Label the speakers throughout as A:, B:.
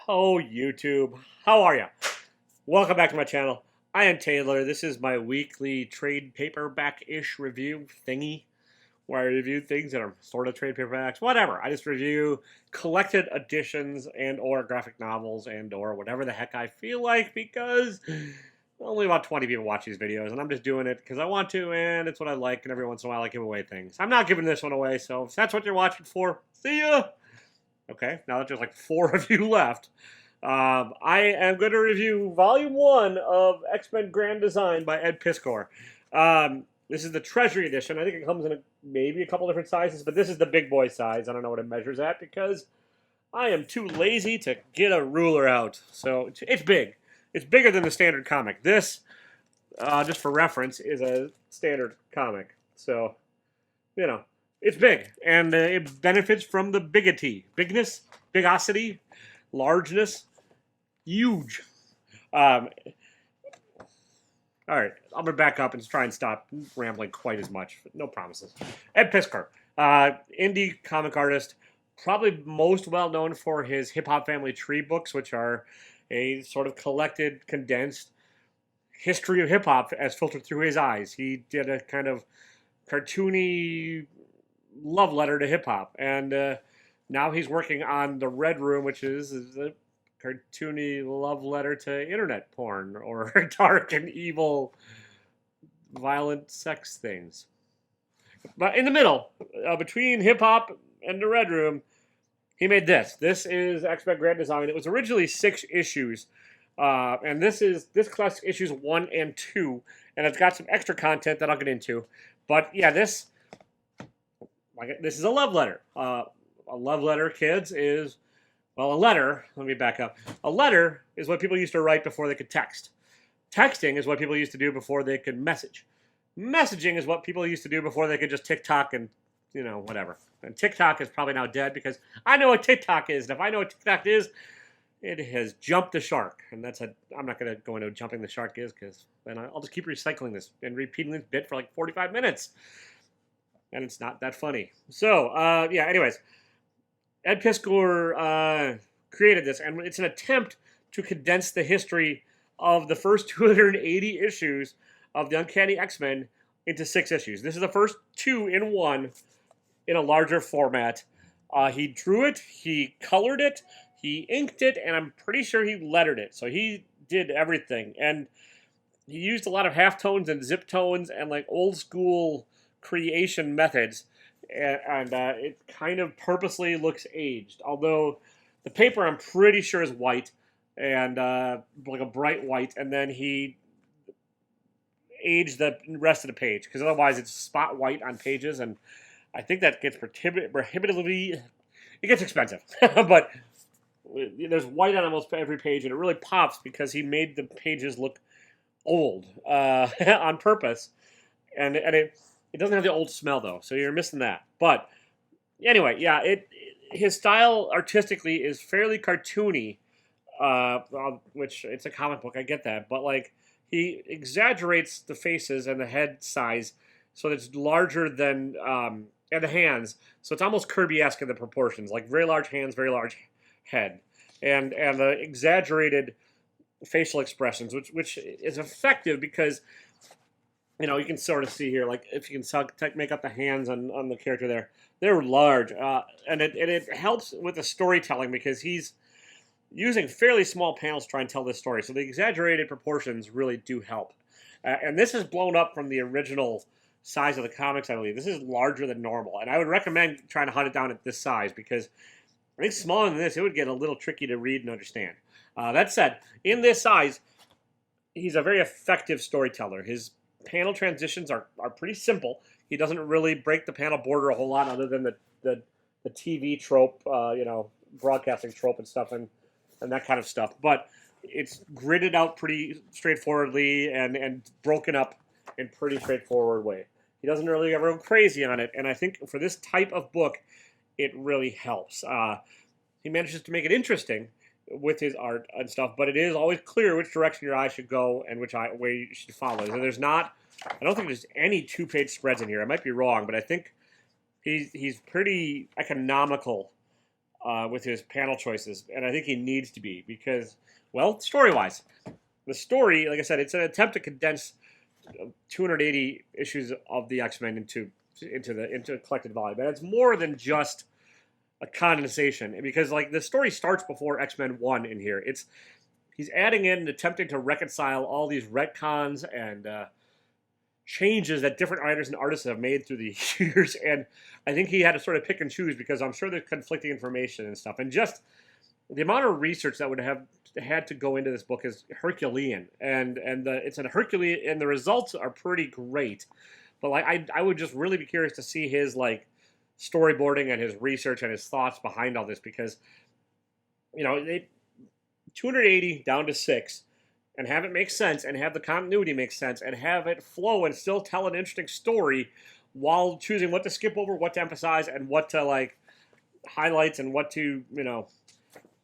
A: Oh, YouTube. How are you? Welcome back to my channel. I am Taylor. This is my weekly trade paperback-ish review thingy, where I review things that are sort of trade paperbacks, whatever. I just review collected editions and or graphic novels and or whatever the heck I feel like, because only about 20 people watch these videos, and I'm just doing it because I want to, and it's what I like, and every once in a while I give away things. I'm not giving this one away, so if that's what you're watching for, see ya! Okay, now that there's like 4 of you left, I am going to review Volume 1 of X-Men Grand Design by Ed Piskor. This is the Treasury Edition. I think it comes in maybe a couple different sizes, but this is the big boy size. I don't know what it measures at because I am too lazy to get a ruler out. So it's big. It's bigger than the standard comic. This, just for reference, is a standard comic. So, you know, it's big, and it benefits from the bigness, bigosity, largeness, huge. All right, I'm gonna back up and try and stop rambling quite as much. No promises. Ed Piskor, indie comic artist, probably most well known for his Hip Hop Family Tree books, which are a sort of collected, condensed history of hip hop as filtered through his eyes. He did a kind of cartoony love letter to hip hop, and now he's working on the Red Room, which is a cartoony love letter to internet porn or dark and evil, violent sex things. But in the middle, between hip hop and the Red Room, he made this. This is X-Men Grand Design. It was originally 6 issues, and this collects issues 1 and 2, and it's got some extra content that I'll get into. But yeah, this is a love letter. A love letter, kids, is, well, a letter, let me back up. A letter is what people used to write before they could text. Texting is what people used to do before they could message. Messaging is what people used to do before they could just TikTok and, you know, whatever. And TikTok is probably now dead because I know what TikTok is. And if I know what TikTok is, it has jumped the shark. And I'm not going to go into what jumping the shark is because then I'll just keep recycling this and repeating this bit for like 45 minutes. And it's not that funny. So, yeah, anyways. Ed Piskor created this, and it's an attempt to condense the history of the first 280 issues of the Uncanny X-Men into 6 issues. This is the first 2 in 1 in a larger format. He drew it, he colored it, he inked it, and I'm pretty sure he lettered it. So he did everything, and he used a lot of halftones and zip tones and like old school creation methods, and it kind of purposely looks aged. Although the paper, I'm pretty sure, is white, and like a bright white, and then he aged the rest of the page because otherwise it's spot white on pages, and I think that gets prohibitively, it gets expensive. But there's white on almost every page, and it really pops because he made the pages look old on purpose, and it doesn't have the old smell, though, so you're missing that. But anyway, yeah, his style artistically is fairly cartoony, which it's a comic book, I get that. But, like, he exaggerates the faces and the head size so that it's larger than, and the hands. So it's almost Kirby-esque in the proportions, like very large hands, very large head. And the exaggerated facial expressions, which is effective because, you know, you can sort of see here, like, if you can make up the hands on the character there, they're large. And it helps with the storytelling because he's using fairly small panels to try and tell this story. So the exaggerated proportions really do help. And this is blown up from the original size of the comics, I believe. This is larger than normal. And I would recommend trying to hunt it down at this size because I think smaller than this, it would get a little tricky to read and understand. That said, in this size, he's a very effective storyteller. His panel transitions are pretty simple. He doesn't really break the panel border a whole lot other than the TV trope, you know, broadcasting trope and stuff and that kind of stuff. But it's gridded out pretty straightforwardly and broken up in pretty straightforward way. He doesn't really ever go crazy on it, and I think for this type of book, it really helps. He manages to make it interesting with his art and stuff, but it is always clear which direction your eye should go and which way you should follow. So there's not, I don't think there's any 2-page spreads in here. I might be wrong, but I think he's pretty economical with his panel choices, and I think he needs to be because, well, story-wise, the story, like I said, it's an attempt to condense 280 issues of the X-Men into a collected volume, and it's more than just a condensation because like the story starts before X-Men 1 in here. He's adding in and attempting to reconcile all these retcons and changes that different writers and artists have made through the years, and I think he had to sort of pick and choose because I'm sure there's conflicting information and stuff, and just the amount of research that would have had to go into this book is Herculean, and it's a Herculean, and the results are pretty great. But like I would just really be curious to see his like storyboarding and his research and his thoughts behind all this because 280 down to 6 and have it make sense and have the continuity make sense and have it flow and still tell an interesting story while choosing what to skip over, what to emphasize, and what to like highlights and what to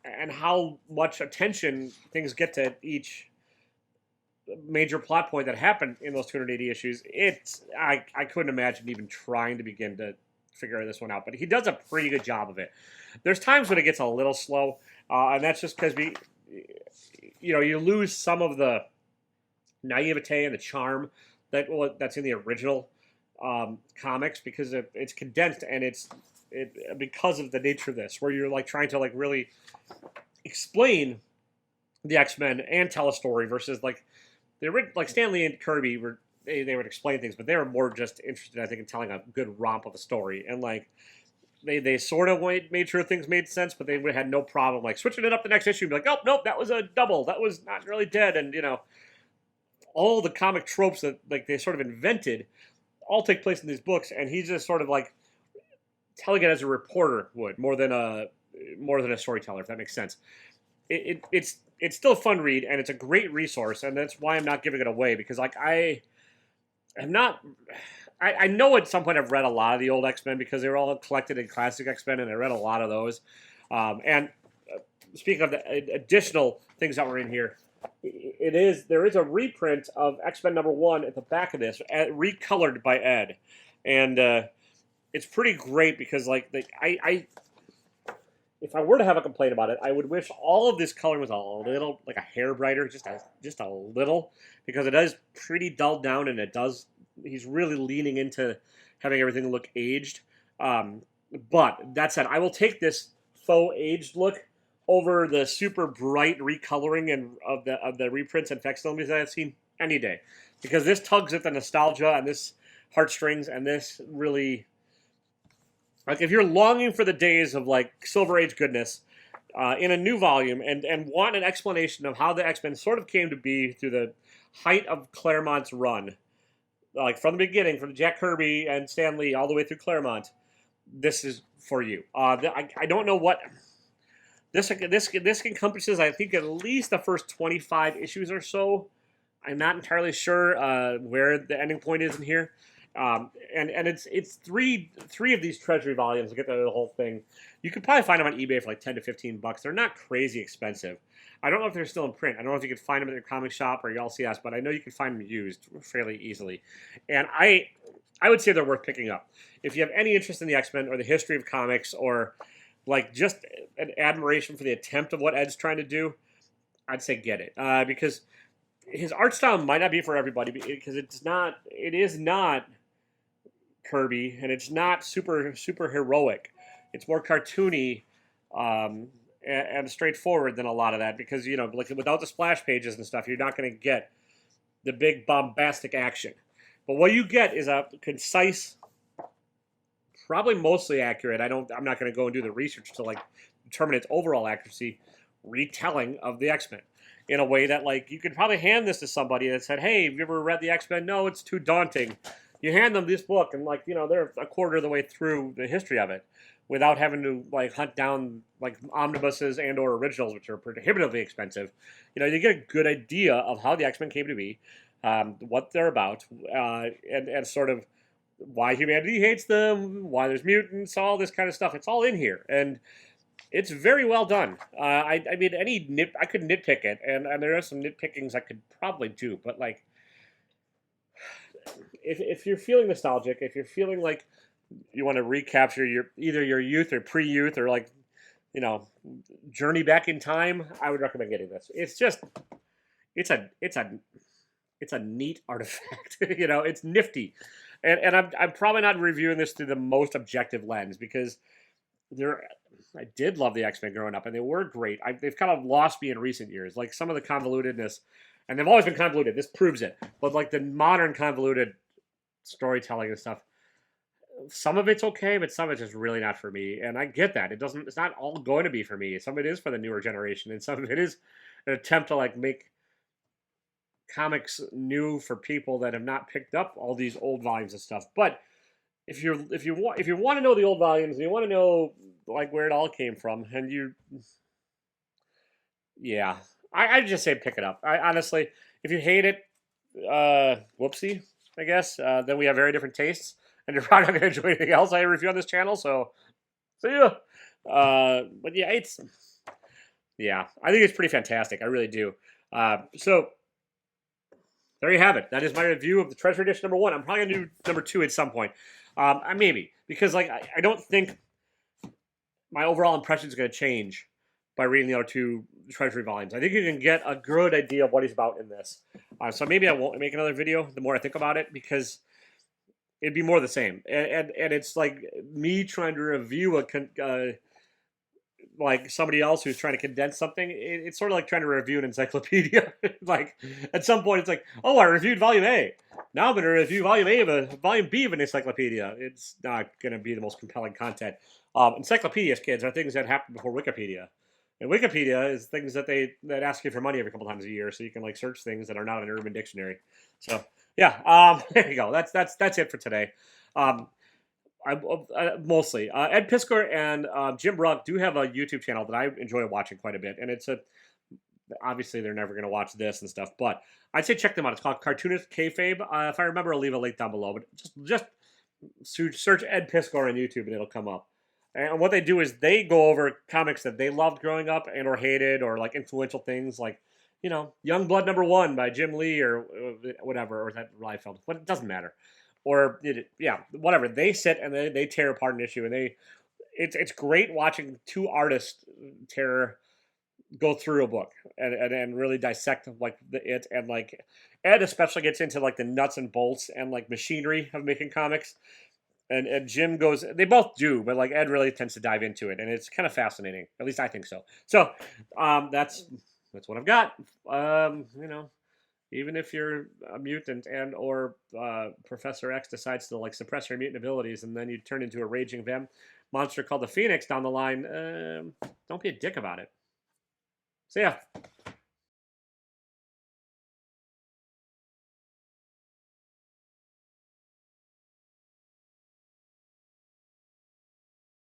A: and how much attention things get to each major plot point that happened in those 280 issues. I couldn't imagine even trying to begin to figure this one out, but he does a pretty good job of it. There's times when it gets a little slow, and that's just because you lose some of the naivete and the charm that's in the original comics because it's condensed and it's because of the nature of this, where you're like trying to like really explain the X-Men and tell a story versus like Stan Lee and Kirby they would explain things, but they were more just interested, I think, in telling a good romp of a story. And like they sort of made sure things made sense, but they had no problem like switching it up the next issue and be like, oh nope, that was a double, that was not really dead, and all the comic tropes that like they sort of invented all take place in these books, and he's just sort of like telling it as a reporter would more than a storyteller, if that makes sense. It's still a fun read, and it's a great resource, and that's why I'm not giving it away because like I know at some point I've read a lot of the old X-Men because they were all collected in Classic X-Men, and I read a lot of those. Speaking of the additional things that were in here, there is a reprint of X-Men #1 at the back of this, recolored by Ed, and it's pretty great because like if I were to have a complaint about it, I would wish all of this coloring was a little, like a hair brighter, just a little, because it is pretty dulled down, and he's really leaning into having everything look aged. But that said, I will take this faux aged look over the super bright recoloring of the reprints and facsimiles that I've seen any day, because this tugs at the nostalgia and this heartstrings, and this really. Like, if you're longing for the days of, like, Silver Age goodness in a new volume and want an explanation of how the X-Men sort of came to be through the height of Claremont's run, like, from the beginning, from Jack Kirby and Stan Lee all the way through Claremont, this is for you. I don't know what... This encompasses, I think, at least the first 25 issues or so. I'm not entirely sure where the ending point is in here. And it's three of these treasury volumes to get the whole thing. You could probably find them on eBay for like $10 to $15. They're not crazy expensive. I don't know if they're still in print. I don't know if you could find them at your comic shop or your LCS, but I know you can find them used fairly easily. And I would say they're worth picking up. If you have any interest in the X-Men or the history of comics or like just an admiration for the attempt of what Ed's trying to do, I'd say get it. Because his art style might not be for everybody because it is not Kirby, and it's not super heroic. It's more cartoony and straightforward than a lot of that because like without the splash pages and stuff, you're not going to get the big bombastic action. But what you get is a concise, probably mostly accurate. I'm not going to go and do the research to like determine its overall accuracy retelling of the X-Men in a way that like you could probably hand this to somebody that said, "Hey, have you ever read the X-Men?" No, it's too daunting. You hand them this book, and like they're a quarter of the way through the history of it, without having to like hunt down like omnibuses and or originals, which are prohibitively expensive. You get a good idea of how the X-Men came to be, what they're about, and sort of why humanity hates them, why there's mutants, all this kind of stuff. It's all in here, and it's very well done. I mean, I could nitpick it, and there are some nitpickings I could probably do, but like. If you're feeling nostalgic, if you're feeling like you want to recapture either your youth or pre-youth or like journey back in time, I would recommend getting this. It's just it's a it's a it's a neat artifact. It's nifty, and I'm probably not reviewing this through the most objective lens because there. I did love the X-Men growing up, and they were great. They've kind of lost me in recent years, like some of the convolutedness, and they've always been convoluted. This proves it. But like the modern convoluted storytelling and stuff, some of it's okay, but some of it's just really not for me. And I get that. It's not all going to be for me. Some of it is for the newer generation, and some of it is an attempt to like make comics new for people that have not picked up all these old volumes of stuff. But if you want to know the old volumes and you want to know like where it all came from, and yeah, I just say pick it up. I honestly, if you hate it, whoopsie, I guess. Then we have very different tastes, and you're probably not going to enjoy anything else I review on this channel. So see ya. But yeah, I think it's pretty fantastic. I really do. So there you have it. That is my review of the Treasure Edition #1. I'm probably gonna do #2 at some point. Maybe because like I don't think my overall impression is going to change by reading the other two Treasury volumes. I think you can get a good idea of what he's about in this. So maybe I won't make another video the more I think about it because it'd be more the same. And it's like me trying to review like somebody else who's trying to condense something. It's sort of like trying to review an encyclopedia. Like at some point it's like, oh, I reviewed volume A. Now I'm going to review volume B of an encyclopedia. It's not going to be the most compelling content. Encyclopedias, kids, are things that happen before Wikipedia. And Wikipedia is things that ask you for money every couple times a year, so you can like search things that are not in an Urban Dictionary. So yeah, there you go. That's it for today. Mostly Ed Piskor and Jim Brock do have a YouTube channel that I enjoy watching quite a bit, and obviously they're never going to watch this and stuff, but I'd say check them out. It's called Cartoonist Kayfabe. If I remember, I'll leave a link down below. But just search Ed Piskor on YouTube and it'll come up. And what they do is they go over comics that they loved growing up and or hated, or like influential things like Young Blood #1 by Jim Lee or whatever, or that Liefeld. But it doesn't matter. Or whatever. They sit and they tear apart an issue, and it's great watching two artists go through a book and really dissect like it, and like Ed especially gets into like the nuts and bolts and like machinery of making comics, and Jim goes. They both do, but like Ed really tends to dive into it, and it's kind of fascinating. At least I think so. So that's what I've got. Even if you're a mutant and or Professor X decides to like suppress your mutant abilities, and then you turn into a raging monster called the Phoenix down the line, don't be a dick about it. See ya.